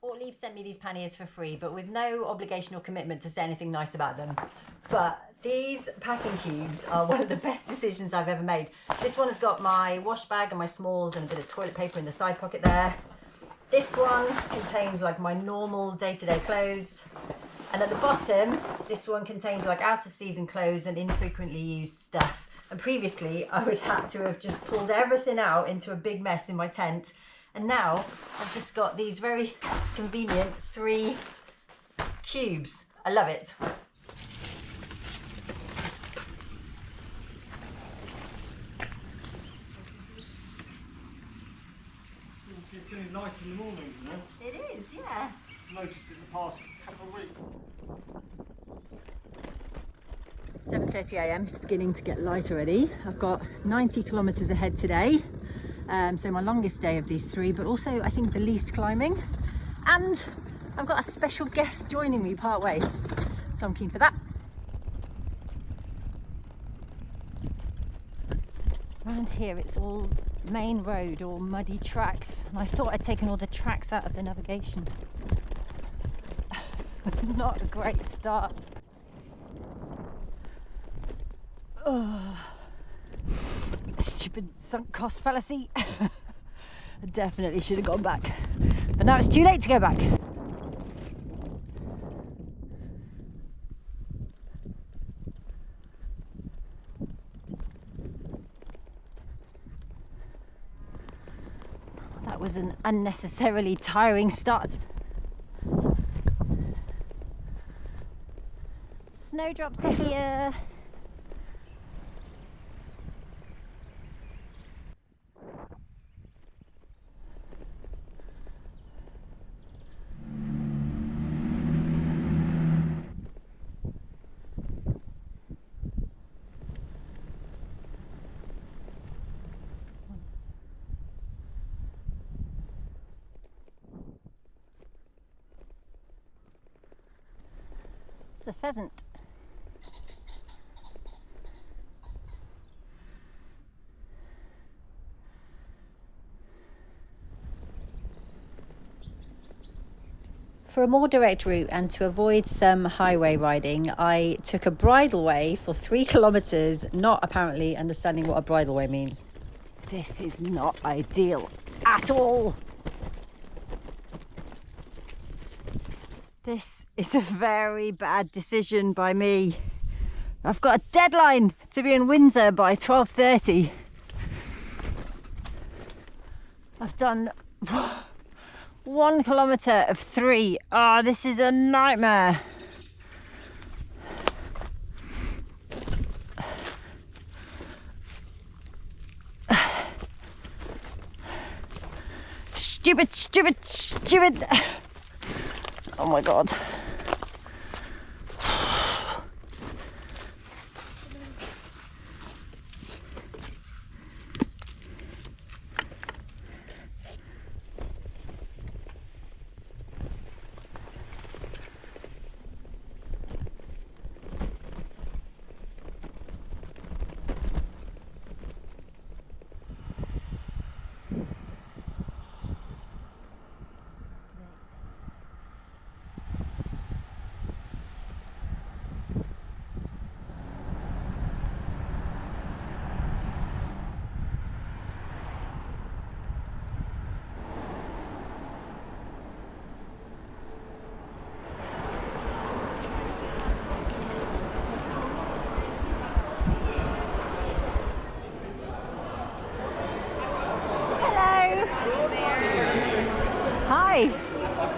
Ortlieb sent me these panniers for free, but with no obligation or commitment to say anything nice about them. But these packing cubes are one of the best decisions I've ever made. This one has got my wash bag and my smalls and a bit of toilet paper in the side pocket there. This one contains like my normal day-to-day clothes. And at the bottom, this one contains like out of season clothes and infrequently used stuff. And previously I would have to have just pulled everything out into a big mess in my tent. And now I've just got these very convenient 3 cubes. I love it. It's getting light in the mornings, you know? It is, yeah. I've noticed it in the past couple of weeks. 7:30 a.m. It's beginning to get light already. I've got 90 kilometers ahead today. So my longest day of these 3, but also I think the least climbing. And I've got a special guest joining me part way. So I'm keen for that. Around here it's all main road or muddy tracks, and I thought I'd taken all the tracks out of the navigation. Not a great start. Oh, stupid sunk cost fallacy. I definitely should have gone back, but now it's too late to go back. That was an unnecessarily tiring start. Snowdrops are here. It's a pheasant. For a more direct route and to avoid some highway riding, I took a bridleway for 3 kilometers, not apparently understanding what a bridleway means. This is not ideal at all. This is a very bad decision by me. I've got a deadline to be in Windsor by 12:30. I've done 1 kilometre of 3. Oh, this is a nightmare. Stupid, stupid, stupid. Oh my God.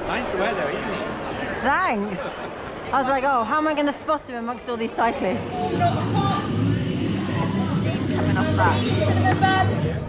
Nice weather, isn't it? Thanks. I was like, oh, how am I going to spot him amongst all these cyclists? Steam coming off that.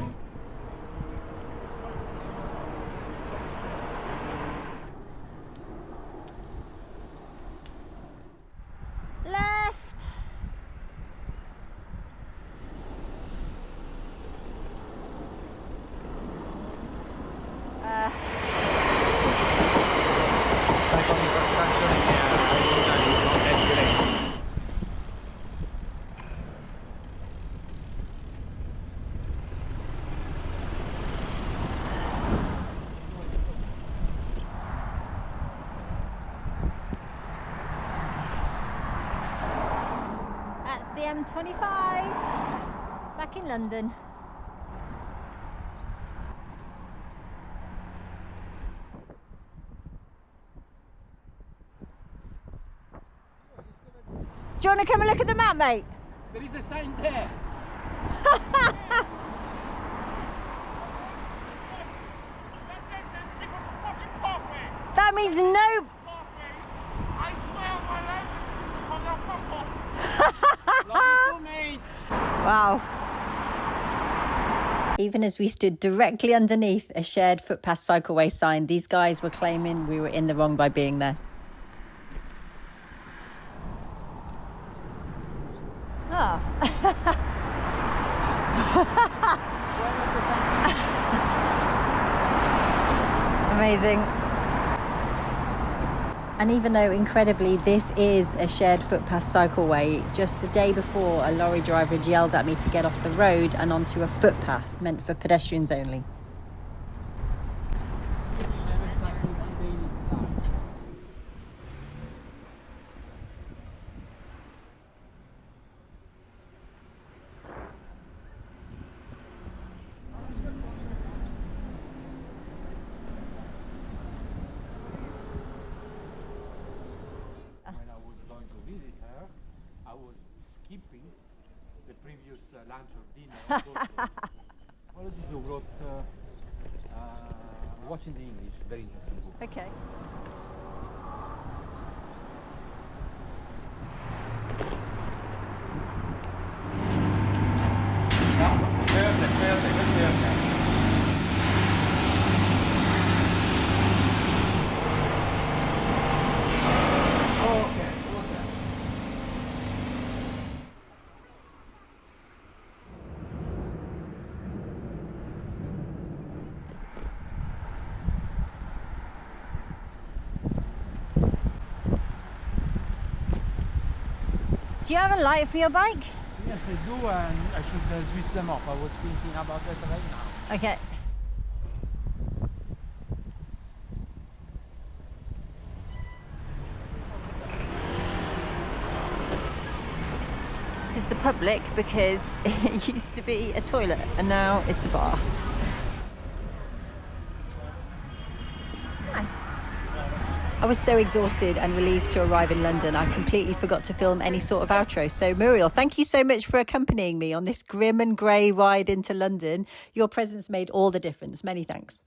the M25, back in London. Do you want to come and look at the map, mate? There is a sign there. That means no. Wow. Even as we stood directly underneath a shared footpath cycleway sign, these guys were claiming we were in the wrong by being there. Oh. Amazing. And even though, incredibly, this is a shared footpath cycleway, just the day before, a lorry driver had yelled at me to get off the road and onto a footpath meant for pedestrians only. The previous lunch or dinner. Apologies, you wrote watching the English, very interesting book. Okay. Perfect. Do you have a light for your bike? Yes, I do, and I should switch them off. I was thinking about that right now. Okay. This is the public because it used to be a toilet and now it's a bar. Nice. I was so exhausted and relieved to arrive in London, I completely forgot to film any sort of outro. So Muriel, thank you so much for accompanying me on this grim and grey ride into London. Your presence made all the difference. Many thanks.